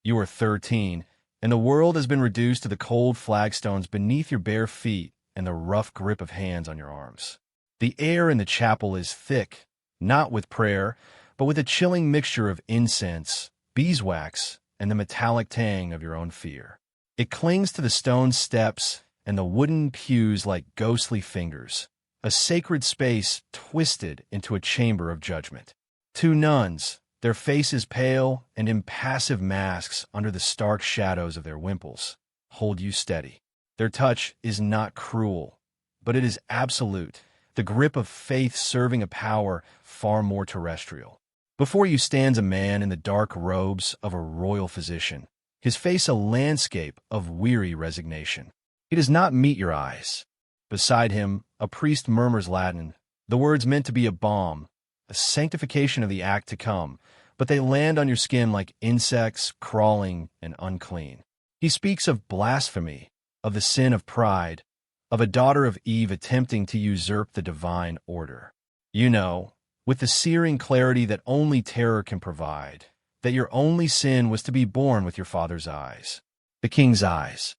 You are 13, and the world has been reduced to the cold flagstones beneath your bare feet and the rough grip of hands on your arms. The air in the chapel is thick, not with prayer, but with a chilling mixture of incense, beeswax, and the metallic tang of your own fear. It clings to the stone steps and the wooden pews like ghostly fingers, a sacred space twisted into a chamber of judgment. Two nuns, their faces pale and impassive masks under the stark shadows of their wimples, hold you steady. Their touch is not cruel, but it is absolute, the grip of faith serving a power far more terrestrial. Before you stands a man in the dark robes of a royal physician, his face a landscape of weary resignation. He does not meet your eyes. Beside him, a priest murmurs Latin, the words meant to be a balm, a sanctification of the act to come, but they land on your skin like insects crawling and unclean. He speaks of blasphemy, of the sin of pride, of a daughter of Eve attempting to usurp the divine order. You know, with the searing clarity that only terror can provide, that your only sin was to be born with your father's eyes. The king's eyes.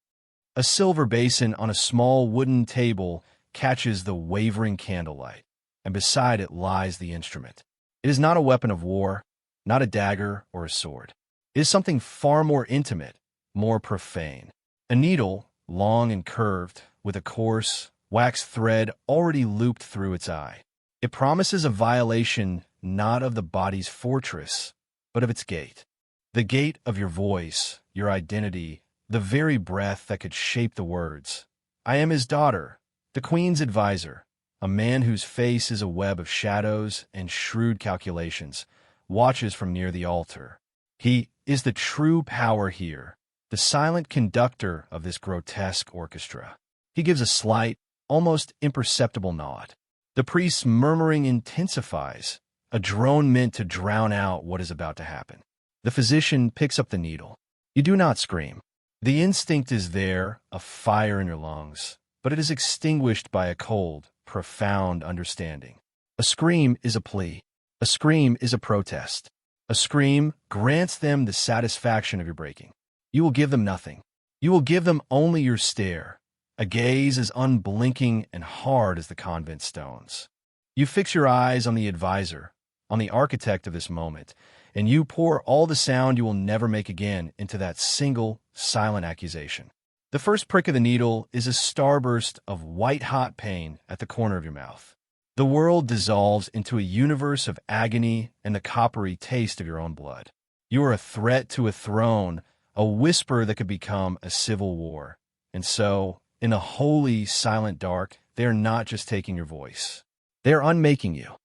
A silver basin on a small wooden table catches the wavering candlelight, and beside it lies the instrument. It is not a weapon of war, not a dagger or a sword. It is something far more intimate, more profane. A needle, long and curved, with a coarse, waxed thread already looped through its eye. It promises a violation not of the body's fortress, but of its gate. The gate of your voice, your identity, the very breath that could shape the words. I am his daughter, the queen's advisor, a man whose face is a web of shadows and shrewd calculations, watches from near the altar. He is the true power here, the silent conductor of this grotesque orchestra. He gives a slight, almost imperceptible nod. The priest's murmuring intensifies, a drone meant to drown out what is about to happen. The physician picks up the needle. You do not scream. The instinct is there, a fire in your lungs, but it is extinguished by a cold, profound understanding. A scream is a plea. A scream is a protest. A scream grants them the satisfaction of your breaking. You will give them nothing. You will give them only your stare, a gaze as unblinking and hard as the convent stones. You fix your eyes on the advisor, on the architect of this moment, and you pour all the sound you will never make again into that single, silent accusation. The first prick of the needle is a starburst of white-hot pain at the corner of your mouth. The world dissolves into a universe of agony and the coppery taste of your own blood. You are a threat to a throne, a whisper that could become a civil war. And so, in the holy, silent dark, they are not just taking your voice. They are unmaking you.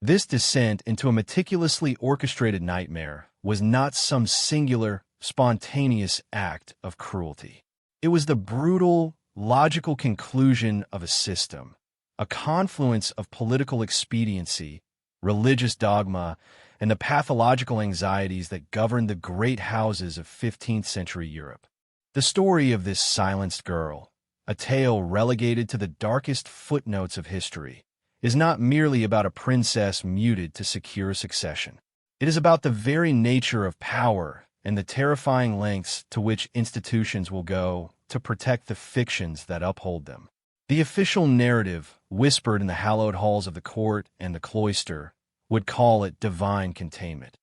This descent into a meticulously orchestrated nightmare was not some singular, spontaneous act of cruelty. It was the brutal, logical conclusion of a system, a confluence of political expediency, religious dogma, and the pathological anxieties that governed the great houses of 15th century Europe. The story of this silenced girl, a tale relegated to the darkest footnotes of history, is not merely about a princess muted to secure succession. It is about the very nature of power and the terrifying lengths to which institutions will go to protect the fictions that uphold them. The official narrative, whispered in the hallowed halls of the court and the cloister, would call it divine containment,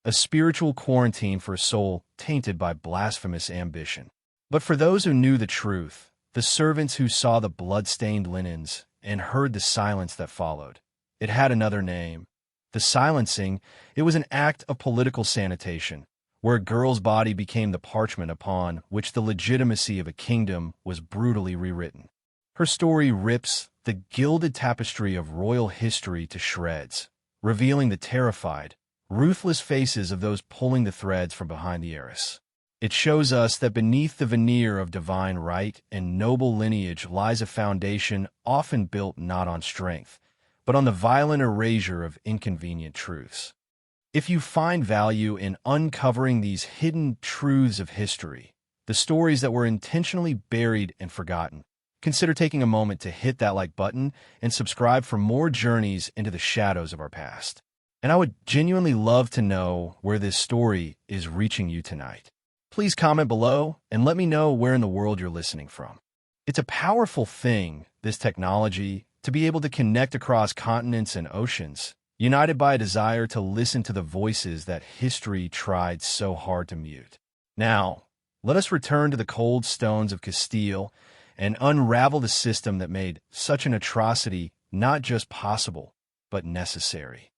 a spiritual quarantine for a soul tainted by blasphemous ambition. But for those who knew the truth, the servants who saw the blood-stained linens and heard the silence that followed, it had another name. The silencing, it was an act of political sanitation, where a girl's body became the parchment upon which the legitimacy of a kingdom was brutally rewritten. Her story rips the gilded tapestry of royal history to shreds, revealing the terrified, ruthless faces of those pulling the threads from behind the arras. It shows us that beneath the veneer of divine right and noble lineage lies a foundation often built not on strength, but on the violent erasure of inconvenient truths. If you find value in uncovering these hidden truths of history, the stories that were intentionally buried and forgotten, consider taking a moment to hit that like button and subscribe for more journeys into the shadows of our past. And I would genuinely love to know where this story is reaching you tonight. Please comment below and let me know where in the world you're listening from. It's a powerful thing, this technology, to be able to connect across continents and oceans, united by a desire to listen to the voices that history tried so hard to mute. Now, let us return to the cold stones of Castile and unravel the system that made such an atrocity not just possible, but necessary.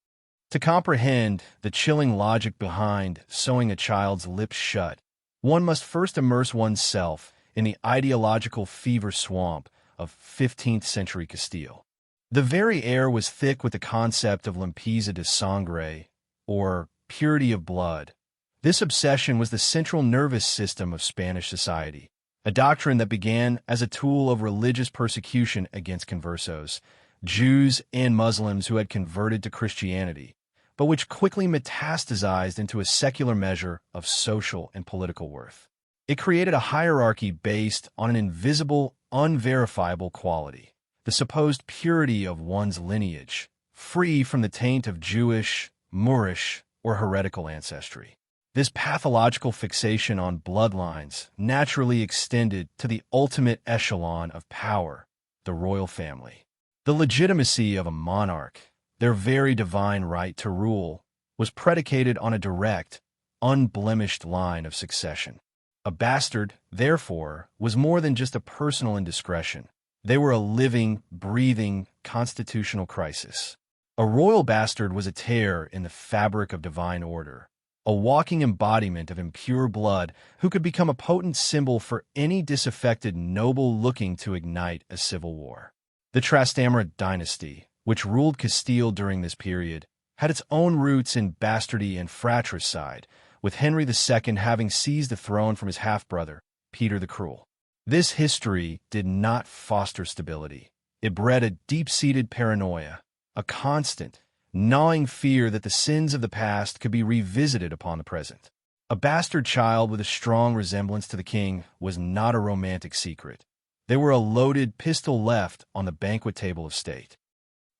To comprehend the chilling logic behind sewing a child's lips shut, one must first immerse oneself in the ideological fever swamp of 15th century Castile. The very air was thick with the concept of limpieza de sangre, or purity of blood. This obsession was the central nervous system of Spanish society, a doctrine that began as a tool of religious persecution against conversos, Jews and Muslims who had converted to Christianity, but which quickly metastasized into a secular measure of social and political worth. It created a hierarchy based on an invisible, unverifiable quality, the supposed purity of one's lineage, free from the taint of Jewish, Moorish, or heretical ancestry. This pathological fixation on bloodlines naturally extended to the ultimate echelon of power, the royal family. The legitimacy of a monarch, their very divine right to rule, was predicated on a direct, unblemished line of succession. A bastard, therefore, was more than just a personal indiscretion. They were a living, breathing, constitutional crisis. A royal bastard was a tear in the fabric of divine order, a walking embodiment of impure blood who could become a potent symbol for any disaffected noble looking to ignite a civil war. The Trastamara dynasty, which ruled Castile during this period, had its own roots in bastardy and fratricide, with Henry II having seized the throne from his half-brother, Peter the Cruel. This history did not foster stability. It bred a deep-seated paranoia, a constant, gnawing fear that the sins of the past could be revisited upon the present. A bastard child with a strong resemblance to the king was not a romantic secret. They were a loaded pistol left on the banquet table of state.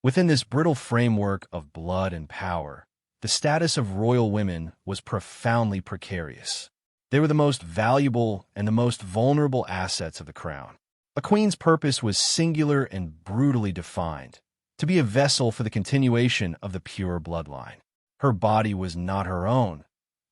Within this brittle framework of blood and power, the status of royal women was profoundly precarious. They were the most valuable and the most vulnerable assets of the crown. A queen's purpose was singular and brutally defined, to be a vessel for the continuation of the pure bloodline. Her body was not her own.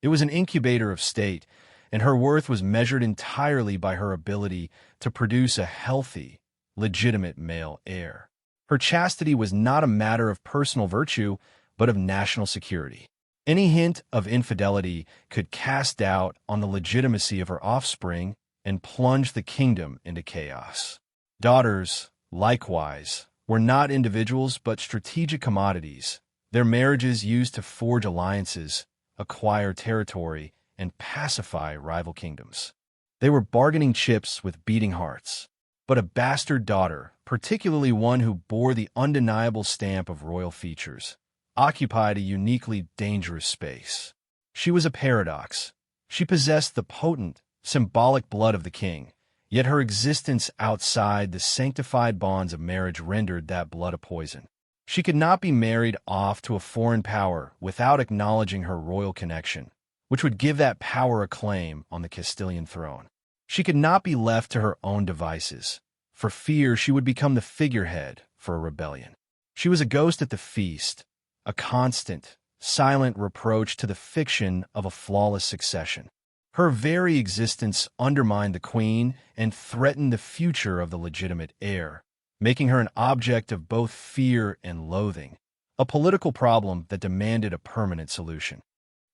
It was an incubator of state, and her worth was measured entirely by her ability to produce a healthy, legitimate male heir. Her chastity was not a matter of personal virtue, but of national security. Any hint of infidelity could cast doubt on the legitimacy of her offspring and plunge the kingdom into chaos. Daughters, likewise, were not individuals but strategic commodities, their marriages used to forge alliances, acquire territory, and pacify rival kingdoms. They were bargaining chips with beating hearts. But a bastard daughter, particularly one who bore the undeniable stamp of royal features, occupied a uniquely dangerous space. She was a paradox. She possessed the potent, symbolic blood of the king, yet her existence outside the sanctified bonds of marriage rendered that blood a poison. She could not be married off to a foreign power without acknowledging her royal connection, which would give that power a claim on the Castilian throne. She could not be left to her own devices, for fear she would become the figurehead for a rebellion. She was a ghost at the feast, a constant, silent reproach to the fiction of a flawless succession. Her very existence undermined the queen and threatened the future of the legitimate heir, making her an object of both fear and loathing, a political problem that demanded a permanent solution.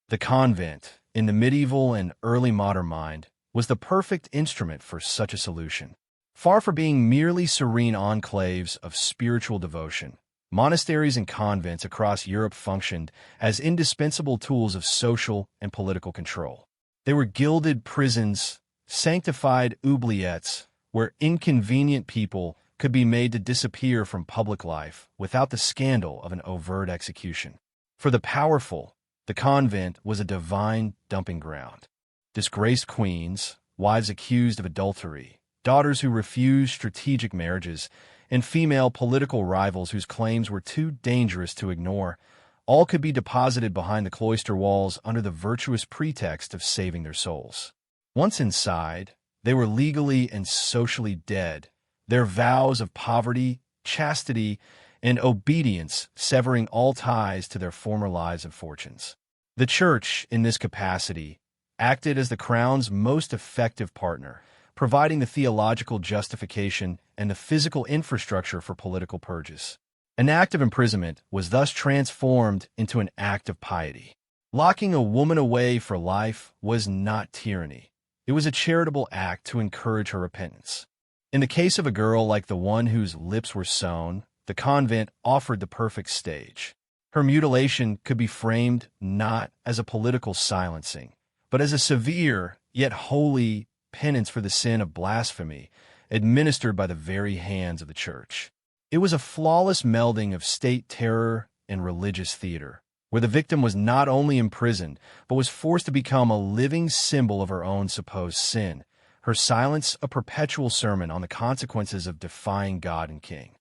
The convent, in the medieval and early modern mind, was the perfect instrument for such a solution. Far from being merely serene enclaves of spiritual devotion, monasteries and convents across Europe functioned as indispensable tools of social and political control. They were gilded prisons, sanctified oubliettes, where inconvenient people could be made to disappear from public life without the scandal of an overt execution. For the powerful, the convent was a divine dumping ground. Disgraced queens, wives accused of adultery, daughters who refused strategic marriages, and female political rivals whose claims were too dangerous to ignore, all could be deposited behind the cloister walls under the virtuous pretext of saving their souls. Once inside, they were legally and socially dead, their vows of poverty, chastity, and obedience severing all ties to their former lives and fortunes. The Church, in this capacity, acted as the Crown's most effective partner, providing the theological justification and the physical infrastructure for political purges. An act of imprisonment was thus transformed into an act of piety. Locking a woman away for life was not tyranny. It was a charitable act to encourage her repentance. In the case of a girl like the one whose lips were sewn, the convent offered the perfect stage. Her mutilation could be framed not as a political silencing, but as a severe, yet holy, penance for the sin of blasphemy, administered by the very hands of the Church. It was a flawless melding of state terror and religious theater, where the victim was not only imprisoned, but was forced to become a living symbol of her own supposed sin, her silence a perpetual sermon on the consequences of defying God and King.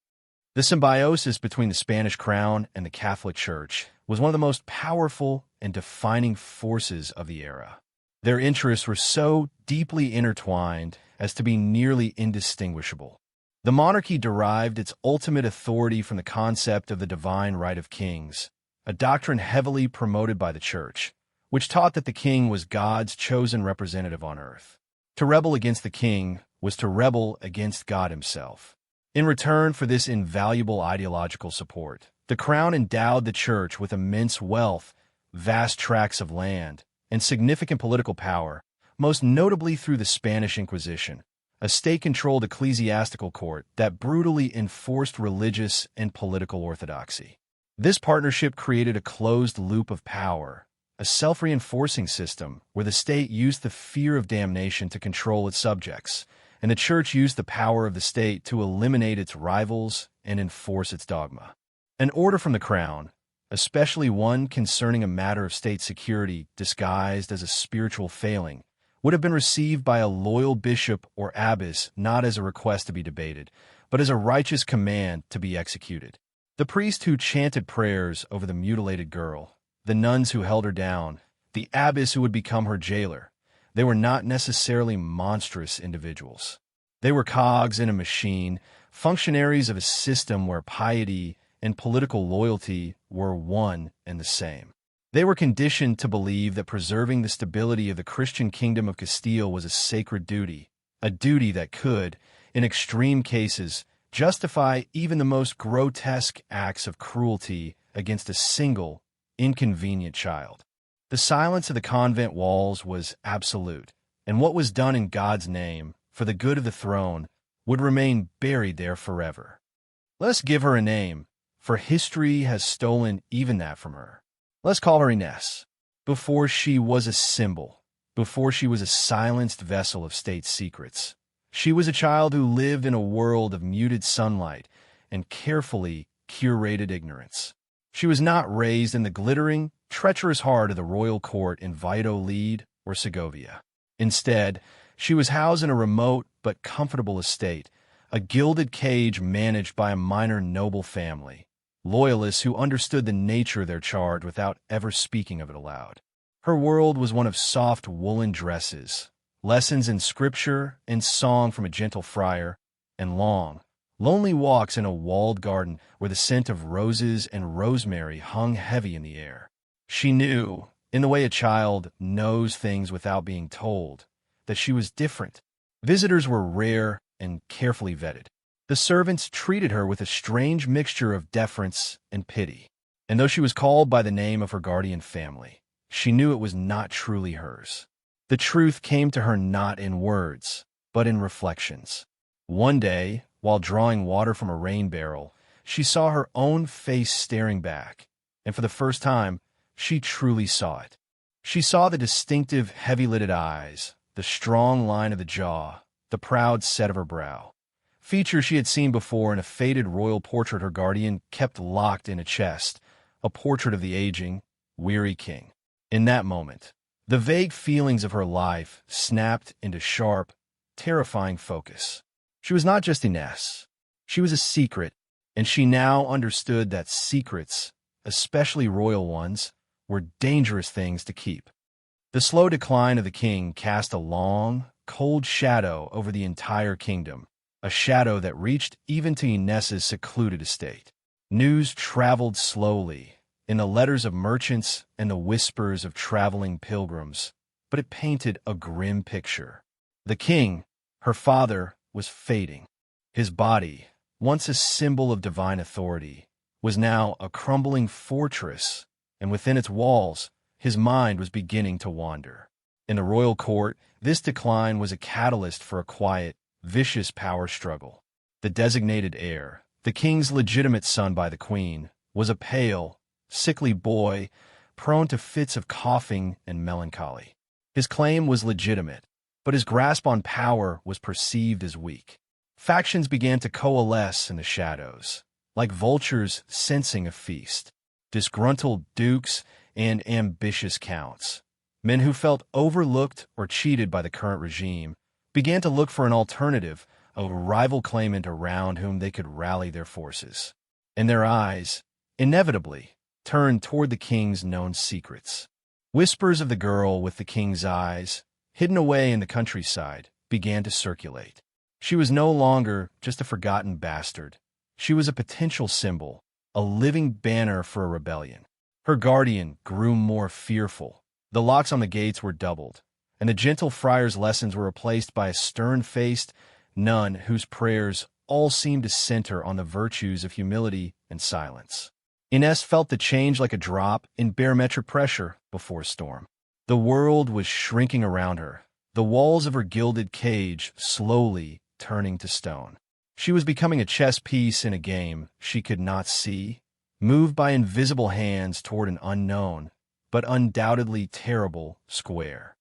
The symbiosis between the Spanish crown and the Catholic Church was one of the most powerful and defining forces of the era. Their interests were so deeply intertwined as to be nearly indistinguishable. The monarchy derived its ultimate authority from the concept of the divine right of kings, a doctrine heavily promoted by the Church, which taught that the king was God's chosen representative on earth. To rebel against the king was to rebel against God himself. In return for this invaluable ideological support, the crown endowed the Church with immense wealth, vast tracts of land, and significant political power, most notably through the Spanish Inquisition, a state-controlled ecclesiastical court that brutally enforced religious and political orthodoxy. This partnership created a closed loop of power, a self-reinforcing system where the state used the fear of damnation to control its subjects, and the Church used the power of the state to eliminate its rivals and enforce its dogma. An order from the crown, especially one concerning a matter of state security disguised as a spiritual failing, would have been received by a loyal bishop or abbess not as a request to be debated, but as a righteous command to be executed. The priest who chanted prayers over the mutilated girl, the nuns who held her down, the abbess who would become her jailer, they were not necessarily monstrous individuals. They were cogs in a machine, functionaries of a system where piety and political loyalty were one and the same. They were conditioned to believe that preserving the stability of the Christian kingdom of Castile was a sacred duty, a duty that could, in extreme cases, justify even the most grotesque acts of cruelty against a single, inconvenient child. The silence of the convent walls was absolute, and what was done in God's name, for the good of the throne, would remain buried there forever. Let us give her a name, for history has stolen even that from her. Let's call her Ines. Before she was a symbol, before she was a silenced vessel of state secrets, she was a child who lived in a world of muted sunlight and carefully curated ignorance. She was not raised in the glittering, treacherous heart of the royal court in Valladolid or Segovia. Instead, she was housed in a remote but comfortable estate, a gilded cage managed by a minor noble family, loyalists who understood the nature of their charge without ever speaking of it aloud. Her world was one of soft woolen dresses, lessons in scripture and song from a gentle friar, and long, lonely walks in a walled garden where the scent of roses and rosemary hung heavy in the air. She knew, in the way a child knows things without being told, that she was different. Visitors were rare and carefully vetted. The servants treated her with a strange mixture of deference and pity. And though she was called by the name of her guardian family, she knew it was not truly hers. The truth came to her not in words, but in reflections. One day, while drawing water from a rain barrel, she saw her own face staring back, and for the first time, she truly saw it. She saw the distinctive, heavy-lidded eyes, the strong line of the jaw, the proud set of her brow. Features she had seen before in a faded royal portrait her guardian kept locked in a chest, a portrait of the aging, weary king. In that moment, the vague feelings of her life snapped into sharp, terrifying focus. She was not just Ines. She was a secret, and she now understood that secrets, especially royal ones, were dangerous things to keep. The slow decline of the king cast a long, cold shadow over the entire kingdom, a shadow that reached even to Inez's secluded estate. News traveled slowly, in the letters of merchants and the whispers of traveling pilgrims, but it painted a grim picture. The king, her father, was fading. His body, once a symbol of divine authority, was now a crumbling fortress, and within its walls, his mind was beginning to wander. In the royal court, this decline was a catalyst for a quiet, vicious power struggle. The designated heir, the king's legitimate son by the queen, was a pale, sickly boy, prone to fits of coughing and melancholy. His claim was legitimate, but his grasp on power was perceived as weak. Factions began to coalesce in the shadows, like vultures sensing a feast. Disgruntled dukes and ambitious counts, men who felt overlooked or cheated by the current regime, began to look for an alternative, a rival claimant around whom they could rally their forces. And their eyes, inevitably, turned toward the king's known secrets. Whispers of the girl with the king's eyes, hidden away in the countryside, began to circulate. She was no longer just a forgotten bastard. She was a potential symbol, a living banner for a rebellion. Her guardian grew more fearful. The locks on the gates were doubled, and the gentle friar's lessons were replaced by a stern-faced nun whose prayers all seemed to center on the virtues of humility and silence. Inez felt the change like a drop in barometric pressure before a storm. The world was shrinking around her, the walls of her gilded cage slowly turning to stone. She was becoming a chess piece in a game she could not see, moved by invisible hands toward an unknown, but undoubtedly terrible, square.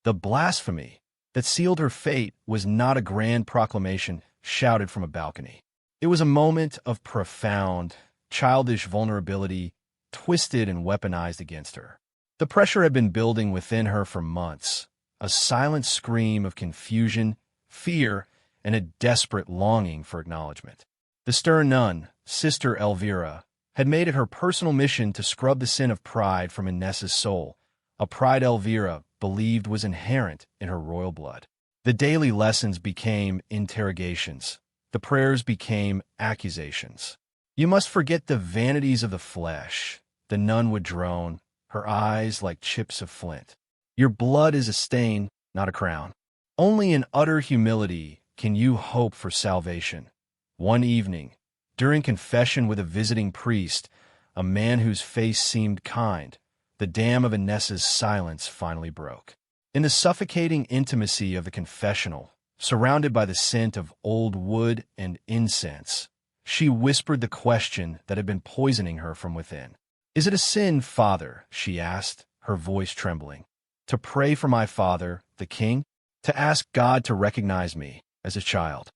The blasphemy that sealed her fate was not a grand proclamation shouted from a balcony. It was a moment of profound, childish vulnerability, twisted and weaponized against her. The pressure had been building within her for months, a silent scream of confusion, fear, and a desperate longing for acknowledgement. The stern nun, Sister Elvira, had made it her personal mission to scrub the sin of pride from Inez's soul, a pride Elvira believed was inherent in her royal blood. The daily lessons became interrogations. The prayers became accusations. "You must forget the vanities of the flesh," the nun would drone, her eyes like chips of flint. "Your blood is a stain, not a crown. Only in utter humility can you hope for salvation." One evening, during confession with a visiting priest, a man whose face seemed kind, the dam of Inez's silence finally broke. In the suffocating intimacy of the confessional, surrounded by the scent of old wood and incense, she whispered the question that had been poisoning her from within. "Is it a sin, Father," she asked, her voice trembling, "to pray for my father, the king? To ask God to recognize me as a child?"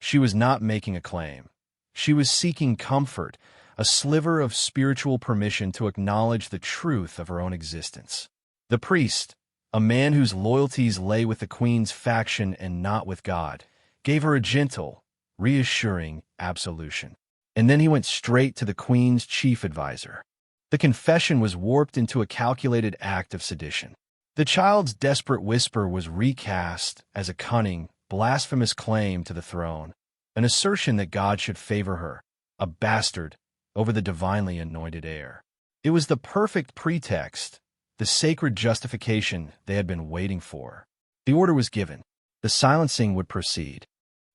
She was not making a claim. She was seeking comfort, a sliver of spiritual permission to acknowledge the truth of her own existence. The priest, a man whose loyalties lay with the queen's faction and not with God, gave her a gentle, reassuring absolution. And then he went straight to the queen's chief advisor. The confession was warped into a calculated act of sedition. The child's desperate whisper was recast as a cunning, blasphemous claim to the throne, an assertion that God should favor her, a bastard, over the divinely anointed heir. It was the perfect pretext, the sacred justification they had been waiting for. The order was given. The silencing would proceed.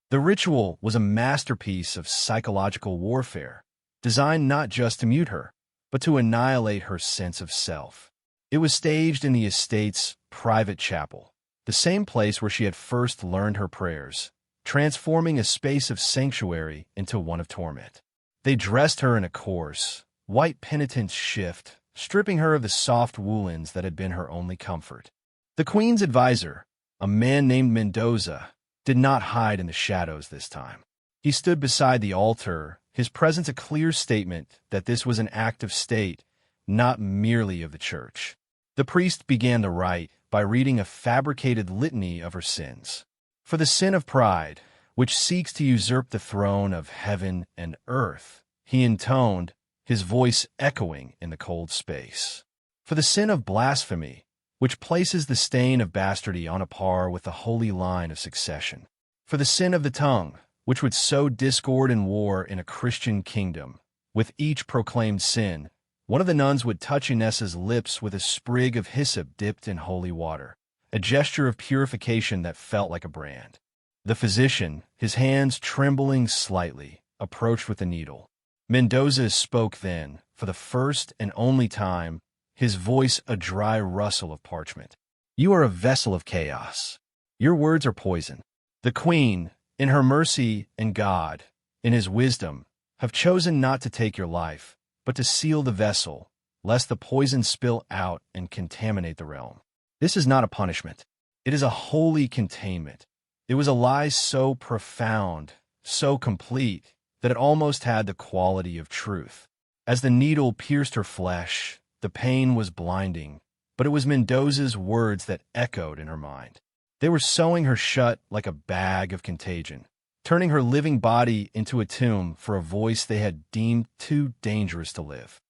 The ritual was a masterpiece of psychological warfare, designed not just to mute her, but to annihilate her sense of self. It was staged in the estate's private chapel, the same place where she had first learned her prayers, transforming a space of sanctuary into one of torment. They dressed her in a coarse, white penitent's shift, stripping her of the soft woolens that had been her only comfort. The queen's advisor, a man named Mendoza, did not hide in the shadows this time. He stood beside the altar, his presence a clear statement that this was an act of state, not merely of the church. The priest began the rite by reading a fabricated litany of her sins. For the sin of pride, which seeks to usurp the throne of heaven and earth, he intoned, his voice echoing in the cold space. For the sin of blasphemy, which places the stain of bastardy on a par with the holy line of succession. For the sin of the tongue, which would sow discord and war in a Christian kingdom, with each proclaimed sin, one of the nuns would touch Inessa's lips with a sprig of hyssop dipped in holy water, a gesture of purification that felt like a brand. The physician, his hands trembling slightly, approached with the needle. Mendoza spoke then, for the first and only time, his voice a dry rustle of parchment. "You are a vessel of chaos. Your words are poison. The Queen, in her mercy and God, in his wisdom, have chosen not to take your life, but to seal the vessel, lest the poison spill out and contaminate the realm. This is not a punishment. It is a holy containment. It was a lie so profound, so complete, that it almost had the quality of truth. As the needle pierced her flesh, the pain was blinding, but it was Mendoza's words that echoed in her mind. They were sewing her shut like a bag of contagion, turning her living body into a tomb for a voice they had deemed too dangerous to live.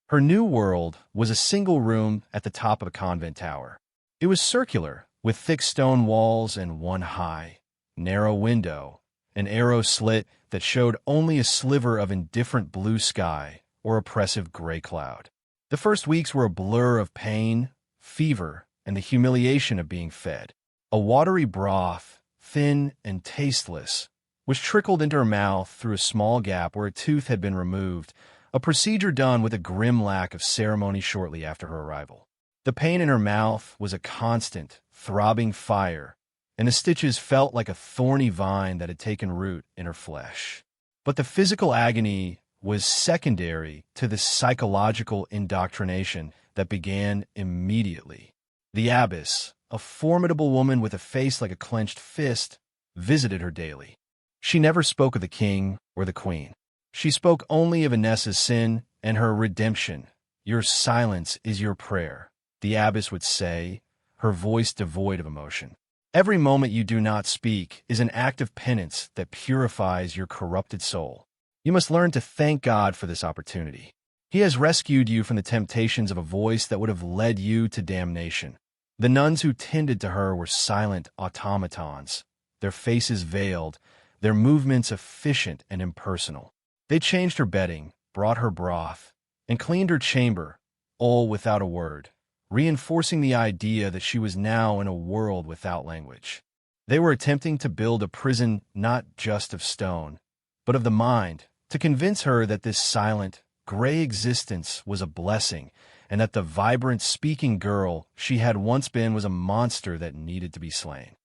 Her new world was a single room at the top of a convent tower. It was circular, with thick stone walls and one high, narrow window, an arrow slit that showed only a sliver of indifferent blue sky or oppressive gray cloud. The first weeks were a blur of pain, fever, and the humiliation of being fed. A watery broth, thin and tasteless, was trickled into her mouth through a small gap where a tooth had been removed, a procedure done with a grim lack of ceremony shortly after her arrival. The pain in her mouth was a constant, throbbing fire, and the stitches felt like a thorny vine that had taken root in her flesh. But the physical agony was secondary to the psychological indoctrination that began immediately. The abbess, a formidable woman with a face like a clenched fist, visited her daily. She never spoke of the king or the queen. She spoke only of Inessa's sin and her redemption. "Your silence is your prayer," the abbess would say, her voice devoid of emotion. "Every moment you do not speak is an act of penance that purifies your corrupted soul. You must learn to thank God for this opportunity. He has rescued you from the temptations of a voice that would have led you to damnation." The nuns who tended to her were silent automatons, their faces veiled, their movements efficient and impersonal. They changed her bedding, brought her broth, and cleaned her chamber, all without a word, reinforcing the idea that she was now in a world without language. They were attempting to build a prison not just of stone, but of the mind, to convince her that this silent, gray existence was a blessing, and that the vibrant, speaking girl she had once been was a monster that needed to be slain.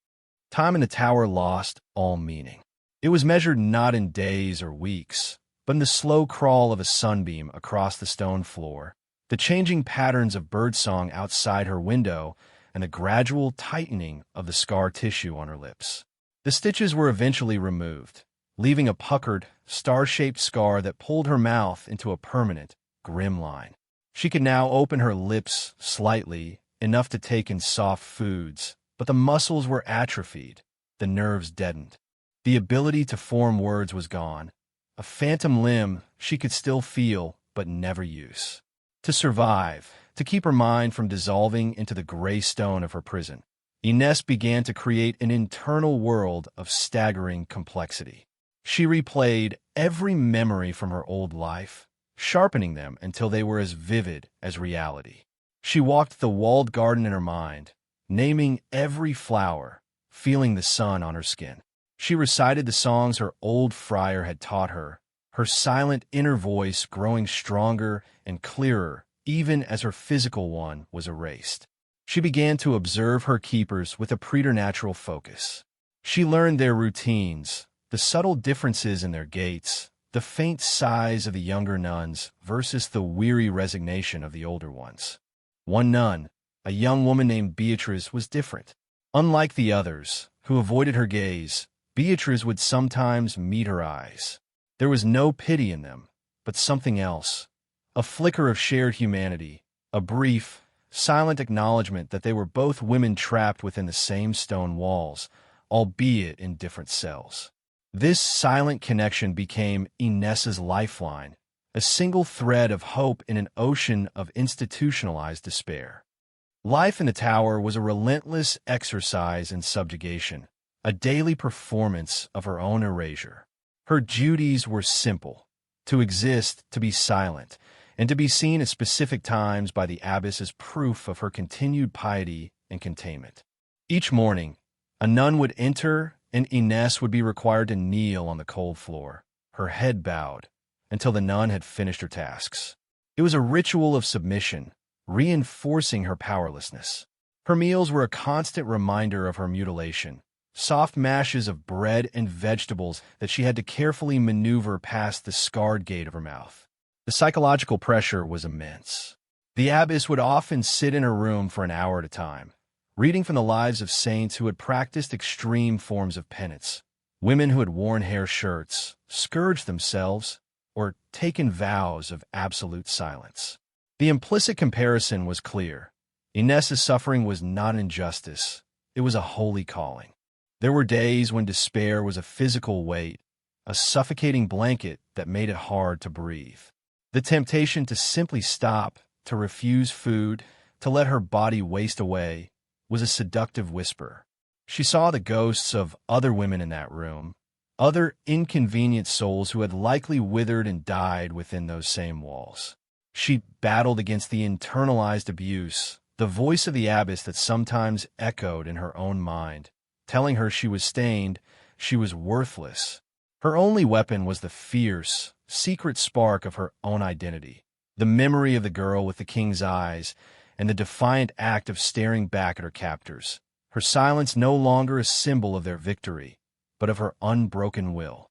Time in the tower lost all meaning. It was measured not in days or weeks, but in the slow crawl of a sunbeam across the stone floor, the changing patterns of birdsong outside her window, and the gradual tightening of the scar tissue on her lips. The stitches were eventually removed, leaving a puckered, star-shaped scar that pulled her mouth into a permanent, grim line. She could now open her lips slightly, enough to take in soft foods, but the muscles were atrophied, the nerves deadened. The ability to form words was gone. A phantom limb she could still feel, but never use. To survive, to keep her mind from dissolving into the gray stone of her prison, Inés began to create an internal world of staggering complexity. She replayed every memory from her old life, sharpening them until they were as vivid as reality. She walked the walled garden in her mind, naming every flower, feeling the sun on her skin. She recited the songs her old friar had taught her, her silent inner voice growing stronger and clearer even as her physical one was erased. She began to observe her keepers with a preternatural focus. She learned their routines, the subtle differences in their gaits, the faint sighs of the younger nuns versus the weary resignation of the older ones. One nun, a young woman named Beatrice, was different. Unlike the others, who avoided her gaze, Beatrice would sometimes meet her eyes. There was no pity in them, but something else, a flicker of shared humanity, a brief, silent acknowledgement that they were both women trapped within the same stone walls, albeit in different cells. This silent connection became Inessa's lifeline, a single thread of hope in an ocean of institutionalized despair. Life in the tower was a relentless exercise in subjugation, a daily performance of her own erasure. Her duties were simple: to exist, to be silent, and to be seen at specific times by the abbess as proof of her continued piety and containment. Each morning, a nun would enter, and Inés would be required to kneel on the cold floor, her head bowed, until the nun had finished her tasks. It was a ritual of submission, reinforcing her powerlessness. Her meals were a constant reminder of her mutilation, soft mashes of bread and vegetables that she had to carefully maneuver past the scarred gate of her mouth. The psychological pressure was immense. The abbess would often sit in her room for an hour at a time, reading from the lives of saints who had practiced extreme forms of penance, women who had worn hair shirts, scourged themselves, or taken vows of absolute silence. The implicit comparison was clear. Inés's suffering was not an injustice, it was a holy calling. There were days when despair was a physical weight, a suffocating blanket that made it hard to breathe. The temptation to simply stop, to refuse food, to let her body waste away, was a seductive whisper. She saw the ghosts of other women in that room, other inconvenient souls who had likely withered and died within those same walls. She battled against the internalized abuse, the voice of the abbess that sometimes echoed in her own mind, telling her she was stained, she was worthless. Her only weapon was the fierce, secret spark of her own identity, the memory of the girl with the king's eyes, and the defiant act of staring back at her captors, her silence no longer a symbol of their victory, but of her unbroken will.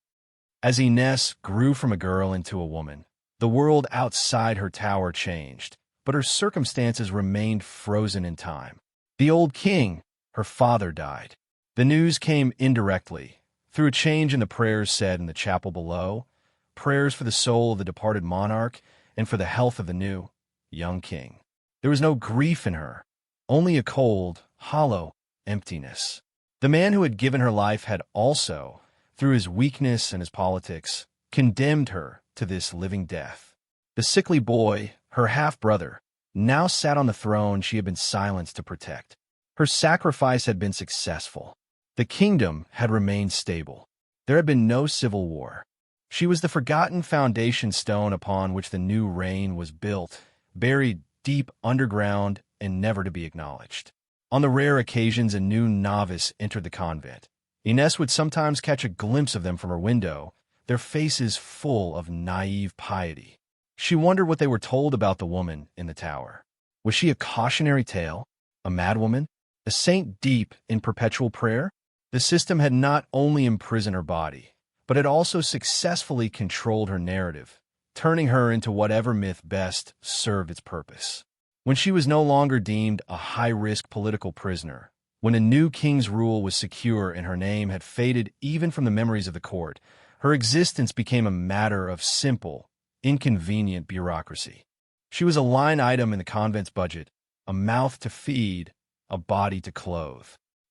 As Inés grew from a girl into a woman, the world outside her tower changed, but her circumstances remained frozen in time. The old king, her father, died. The news came indirectly, through a change in the prayers said in the chapel below, prayers for the soul of the departed monarch and for the health of the new, young king. There was no grief in her, only a cold, hollow emptiness. The man who had given her life had also, through his weakness and his politics, condemned her to this living death. The sickly boy, her half-brother, now sat on the throne she had been silenced to protect. Her sacrifice had been successful. The kingdom had remained stable. There had been no civil war. She was the forgotten foundation stone upon which the new reign was built, buried deep underground and never to be acknowledged. On the rare occasions a new novice entered the convent, Inés would sometimes catch a glimpse of them from her window, their faces full of naive piety. She wondered what they were told about the woman in the tower. Was she a cautionary tale? A madwoman? A saint deep in perpetual prayer? The system had not only imprisoned her body, but had also successfully controlled her narrative, turning her into whatever myth best served its purpose. When she was no longer deemed a high-risk political prisoner, when a new king's rule was secure and her name had faded even from the memories of the court, her existence became a matter of simple, inconvenient bureaucracy. She was a line item in the convent's budget, a mouth to feed, a body to clothe.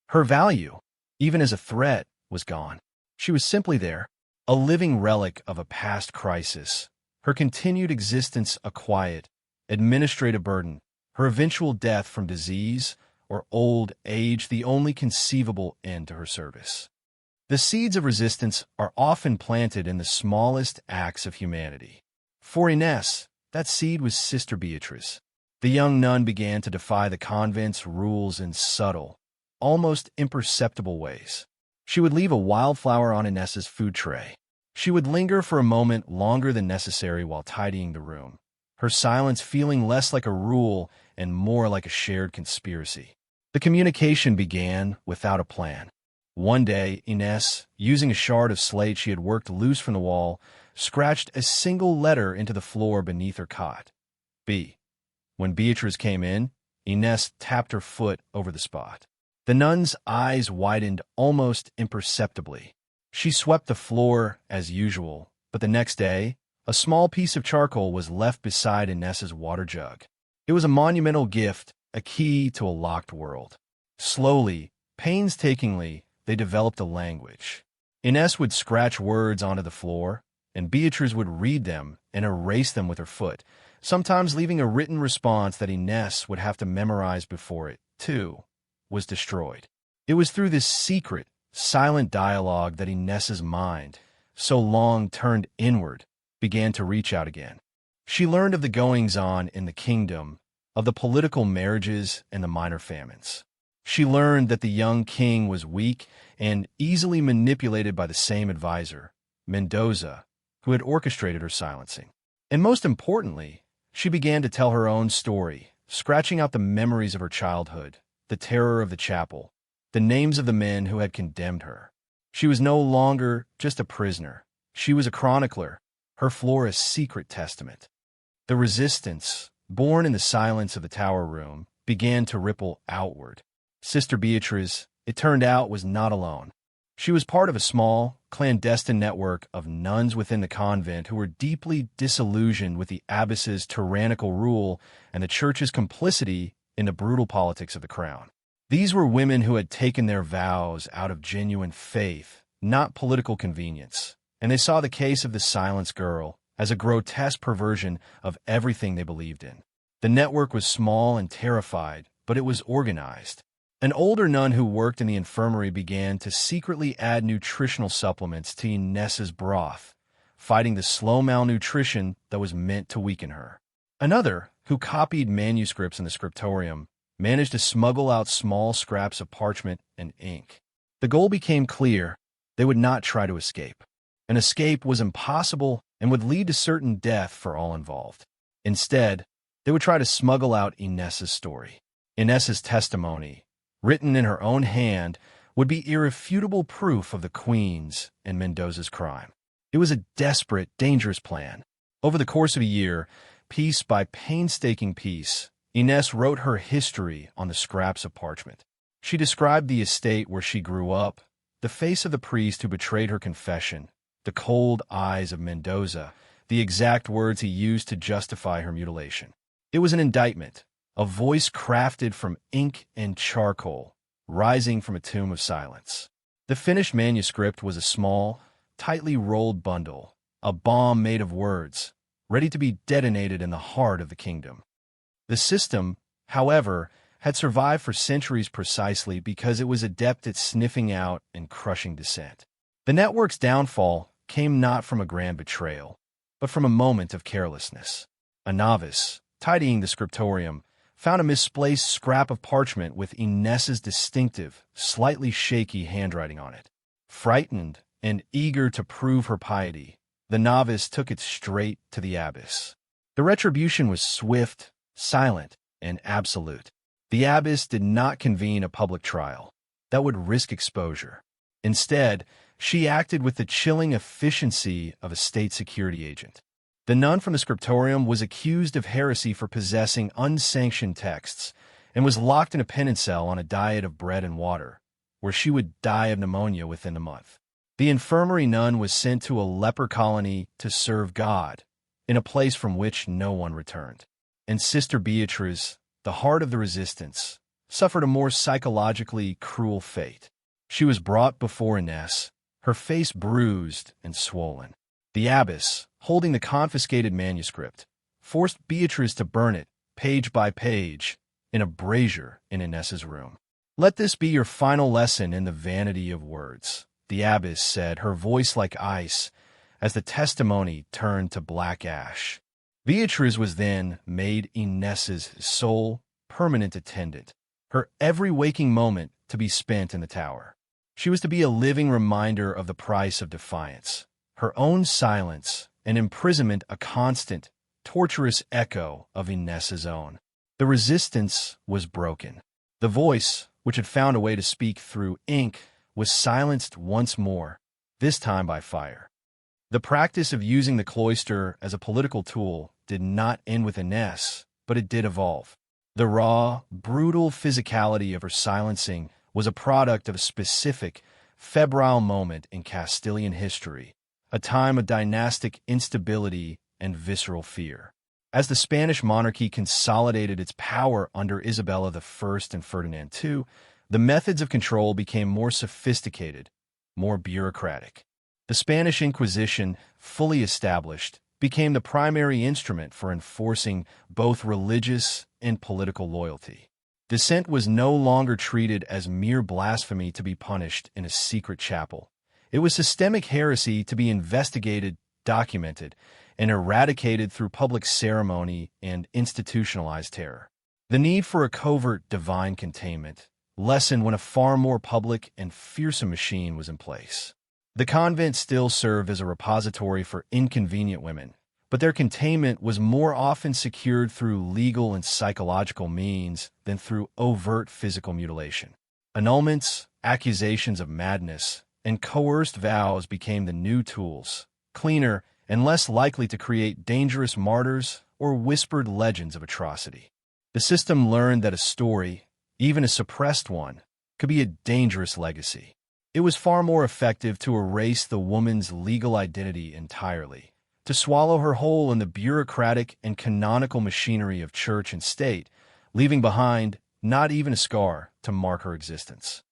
Her value, even as a threat, was gone. She was simply there, a living relic of a past crisis, her continued existence a quiet, administrative burden, her eventual death from disease or old age the only conceivable end to her service. The seeds of resistance are often planted in the smallest acts of humanity. For Inés, that seed was Sister Beatrice. The young nun began to defy the convent's rules in subtle, almost imperceptible ways. She would leave a wildflower on Inés's food tray. She would linger for a moment longer than necessary while tidying the room, her silence feeling less like a rule and more like a shared conspiracy. The communication began without a plan. One day, Inés, using a shard of slate she had worked loose from the wall, scratched a single letter into the floor beneath her cot. B. When Beatrice came in, Inés tapped her foot over the spot. The nun's eyes widened almost imperceptibly. She swept the floor as usual, but the next day, a small piece of charcoal was left beside Inés's water jug. It was a monumental gift, a key to a locked world. Slowly, painstakingly, they developed a language. Inés would scratch words onto the floor, and Beatrice would read them and erase them with her foot, sometimes leaving a written response that Ines would have to memorize before it, too, was destroyed. It was through this secret, silent dialogue that Ines's mind, so long turned inward, began to reach out again. She learned of the goings-on in the kingdom, of the political marriages and the minor famines. She learned that the young king was weak and easily manipulated by the same advisor, Mendoza, who had orchestrated her silencing. And most importantly, she began to tell her own story, scratching out the memories of her childhood, the terror of the chapel, the names of the men who had condemned her. She was no longer just a prisoner. She was a chronicler, her floor a secret testament. The resistance, born in the silence of the tower room, began to ripple outward. Sister Beatrice, it turned out, was not alone. She was part of a small, clandestine network of nuns within the convent who were deeply disillusioned with the abbess's tyrannical rule and the church's complicity in the brutal politics of the crown. These were women who had taken their vows out of genuine faith, not political convenience, and they saw the case of the silenced girl as a grotesque perversion of everything they believed in. The network was small and terrified, but it was organized. An older nun who worked in the infirmary began to secretly add nutritional supplements to Ines's broth, fighting the slow malnutrition that was meant to weaken her. Another, who copied manuscripts in the scriptorium, managed to smuggle out small scraps of parchment and ink. The goal became clear: they would not try to escape. An escape was impossible and would lead to certain death for all involved. Instead, they would try to smuggle out Ines's story. Ines's testimony, written in her own hand, would be irrefutable proof of the Queen's and Mendoza's crime. It was a desperate, dangerous plan. Over the course of a year, piece by painstaking piece, Ines wrote her history on the scraps of parchment. She described the estate where she grew up, the face of the priest who betrayed her confession, the cold eyes of Mendoza, the exact words he used to justify her mutilation. It was an indictment, a voice crafted from ink and charcoal, rising from a tomb of silence. The finished manuscript was a small, tightly rolled bundle, a bomb made of words, ready to be detonated in the heart of the kingdom. The system, however, had survived for centuries precisely because it was adept at sniffing out and crushing dissent. The network's downfall came not from a grand betrayal, but from a moment of carelessness. A novice, tidying the scriptorium, found a misplaced scrap of parchment with Ines's distinctive, slightly shaky handwriting on it. Frightened and eager to prove her piety, the novice took it straight to the abbess. The retribution was swift, silent, and absolute. The abbess did not convene a public trial. That would risk exposure. Instead, she acted with the chilling efficiency of a state security agent. The nun from the scriptorium was accused of heresy for possessing unsanctioned texts and was locked in a penance cell on a diet of bread and water, where she would die of pneumonia within a month. The infirmary nun was sent to a leper colony to serve God, in a place from which no one returned. And Sister Beatrice, the heart of the resistance, suffered a more psychologically cruel fate. She was brought before Ines, her face bruised and swollen. The abbess, holding the confiscated manuscript, forced Beatrice to burn it, page by page, in a brazier in Ines's room. "Let this be your final lesson in the vanity of words," the abbess said, her voice like ice, as the testimony turned to black ash. Beatrice was then made Ines's sole, permanent attendant, her every waking moment to be spent in the tower. She was to be a living reminder of the price of defiance, her own silence and imprisonment a constant, torturous echo of Ines's own. The resistance was broken. The voice, which had found a way to speak through ink, was silenced once more, this time by fire. The practice of using the cloister as a political tool did not end with Ines, but it did evolve. The raw, brutal physicality of her silencing was a product of a specific, febrile moment in Castilian history, a time of dynastic instability and visceral fear. As the Spanish monarchy consolidated its power under Isabella I and Ferdinand II, the methods of control became more sophisticated, more bureaucratic. The Spanish Inquisition, fully established, became the primary instrument for enforcing both religious and political loyalty. Dissent was no longer treated as mere blasphemy to be punished in a secret chapel. It was systemic heresy to be investigated, documented, and eradicated through public ceremony and institutionalized terror. The need for a covert divine containment lessened when a far more public and fearsome machine was in place. The convent still served as a repository for inconvenient women, but their containment was more often secured through legal and psychological means than through overt physical mutilation. Annulments, accusations of madness, and coerced vows became the new tools, cleaner and less likely to create dangerous martyrs or whispered legends of atrocity. The system learned that a story, even a suppressed one, could be a dangerous legacy. It was far more effective to erase the woman's legal identity entirely, to swallow her whole in the bureaucratic and canonical machinery of church and state, leaving behind not even a scar to mark her existence.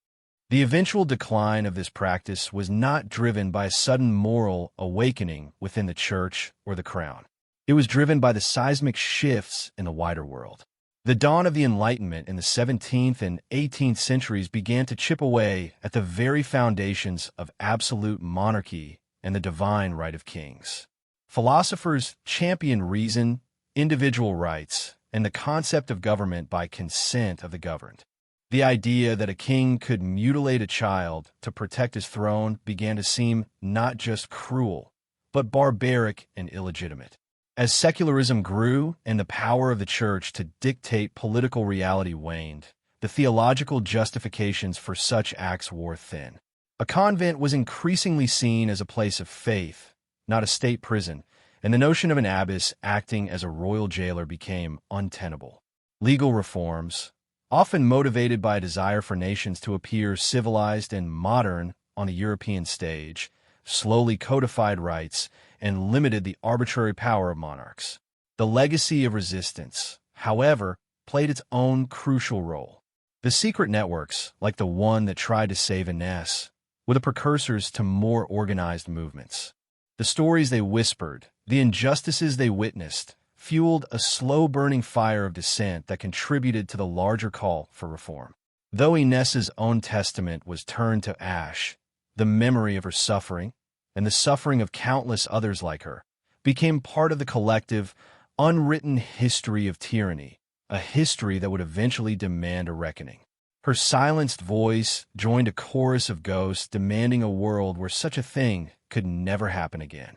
The eventual decline of this practice was not driven by a sudden moral awakening within the church or the crown. It was driven by the seismic shifts in the wider world. The dawn of the Enlightenment in the 17th and 18th centuries began to chip away at the very foundations of absolute monarchy and the divine right of kings. Philosophers championed reason, individual rights, and the concept of government by consent of the governed. The idea that a king could mutilate a child to protect his throne began to seem not just cruel, but barbaric and illegitimate. As secularism grew and the power of the church to dictate political reality waned, the theological justifications for such acts wore thin. A convent was increasingly seen as a place of faith, not a state prison, and the notion of an abbess acting as a royal jailer became untenable. Legal reforms, often motivated by a desire for nations to appear civilized and modern on the European stage, slowly codified rights and limited the arbitrary power of monarchs. The legacy of resistance, however, played its own crucial role. The secret networks, like the one that tried to save Ines, were the precursors to more organized movements. The stories they whispered, the injustices they witnessed, fueled a slow-burning fire of dissent that contributed to the larger call for reform. Though Ines's own testament was turned to ash, the memory of her suffering, and the suffering of countless others like her, became part of the collective, unwritten history of tyranny, a history that would eventually demand a reckoning. Her silenced voice joined a chorus of ghosts demanding a world where such a thing could never happen again.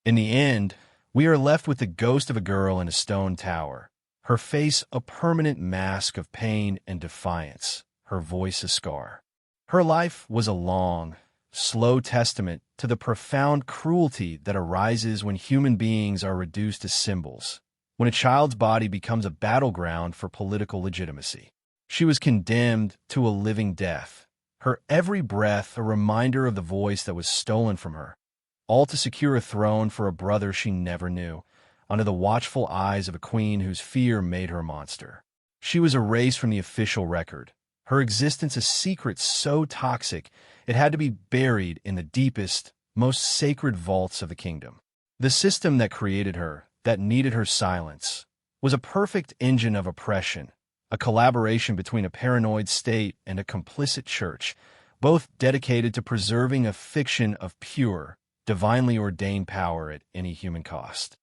In the end, we are left with the ghost of a girl in a stone tower, her face a permanent mask of pain and defiance, her voice a scar. Her life was a long, slow testament to the profound cruelty that arises when human beings are reduced to symbols, when a child's body becomes a battleground for political legitimacy. She was condemned to a living death, her every breath a reminder of the voice that was stolen from her, all to secure a throne for a brother she never knew, under the watchful eyes of a queen whose fear made her a monster. She was erased from the official record, her existence a secret so toxic it had to be buried in the deepest, most sacred vaults of the kingdom. The system that created her, that needed her silence, was a perfect engine of oppression, a collaboration between a paranoid state and a complicit church, both dedicated to preserving a fiction of pure, divinely ordained power at any human cost.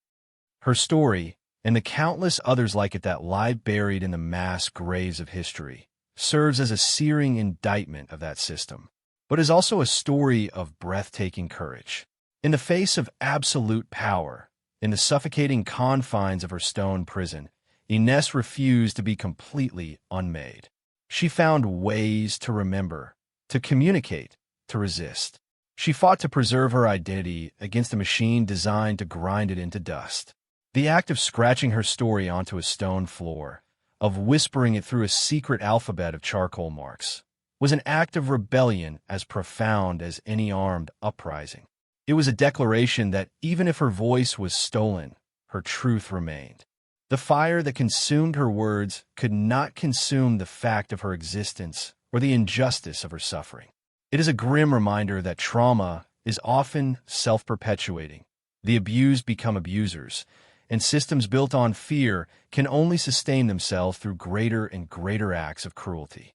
Her story, and the countless others like it that lie buried in the mass graves of history, serves as a searing indictment of that system, but is also a story of breathtaking courage. In the face of absolute power, in the suffocating confines of her stone prison, Ines refused to be completely unmade. She found ways to remember, to communicate, to resist. She fought to preserve her identity against a machine designed to grind it into dust. The act of scratching her story onto a stone floor, of whispering it through a secret alphabet of charcoal marks, was an act of rebellion as profound as any armed uprising. It was a declaration that even if her voice was stolen, her truth remained. The fire that consumed her words could not consume the fact of her existence or the injustice of her suffering. It is a grim reminder that trauma is often self-perpetuating, The abused become abusers, and systems built on fear can only sustain themselves through greater and greater acts of cruelty.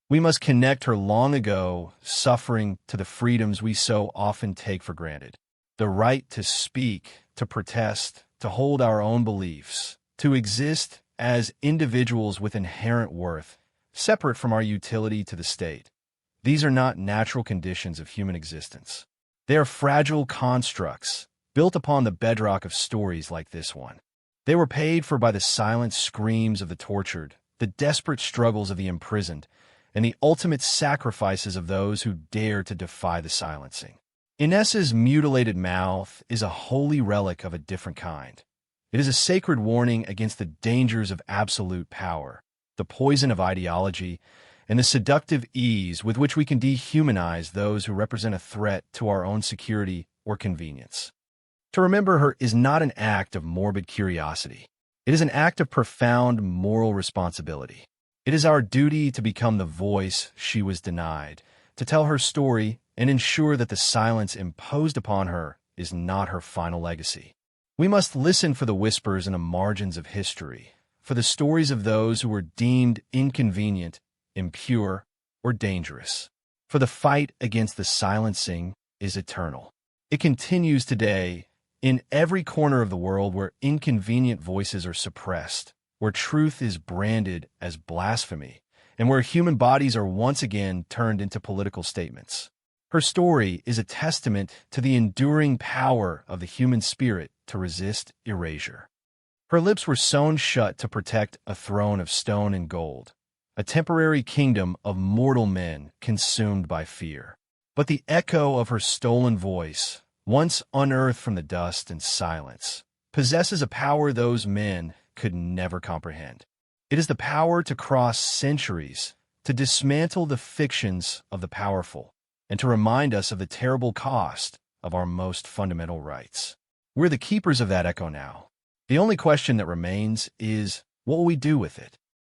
We must connect her long ago suffering to the freedoms we so often take for granted. The right to speak, to protest, to hold our own beliefs, to exist as individuals with inherent worth, separate from our utility to the state. These are not natural conditions of human existence. They are fragile constructs, built upon the bedrock of stories like this one. They were paid for by the silent screams of the tortured, the desperate struggles of the imprisoned, and the ultimate sacrifices of those who dare to defy the silencing. Inessa's mutilated mouth is a holy relic of a different kind. It is a sacred warning against the dangers of absolute power, the poison of ideology, and the seductive ease with which we can dehumanize those who represent a threat to our own security or convenience. To remember her is not an act of morbid curiosity. It is an act of profound moral responsibility. It is our duty to become the voice she was denied, to tell her story and ensure that the silence imposed upon her is not her final legacy. We must listen for the whispers in the margins of history, for the stories of those who were deemed inconvenient, impure, or dangerous. For the fight against the silencing is eternal. It continues today in every corner of the world where inconvenient voices are suppressed, where truth is branded as blasphemy, and where human bodies are once again turned into political statements. Her story is a testament to the enduring power of the human spirit to resist erasure. Her lips were sewn shut to protect a throne of stone and gold, a temporary kingdom of mortal men consumed by fear. But the echo of her stolen voice, once unearthed from the dust and silence, possesses a power those men could never comprehend. It is the power to cross centuries, to dismantle the fictions of the powerful, and to remind us of the terrible cost of our most fundamental rights. We're the keepers of that echo now. The only question that remains is, what will we do with it?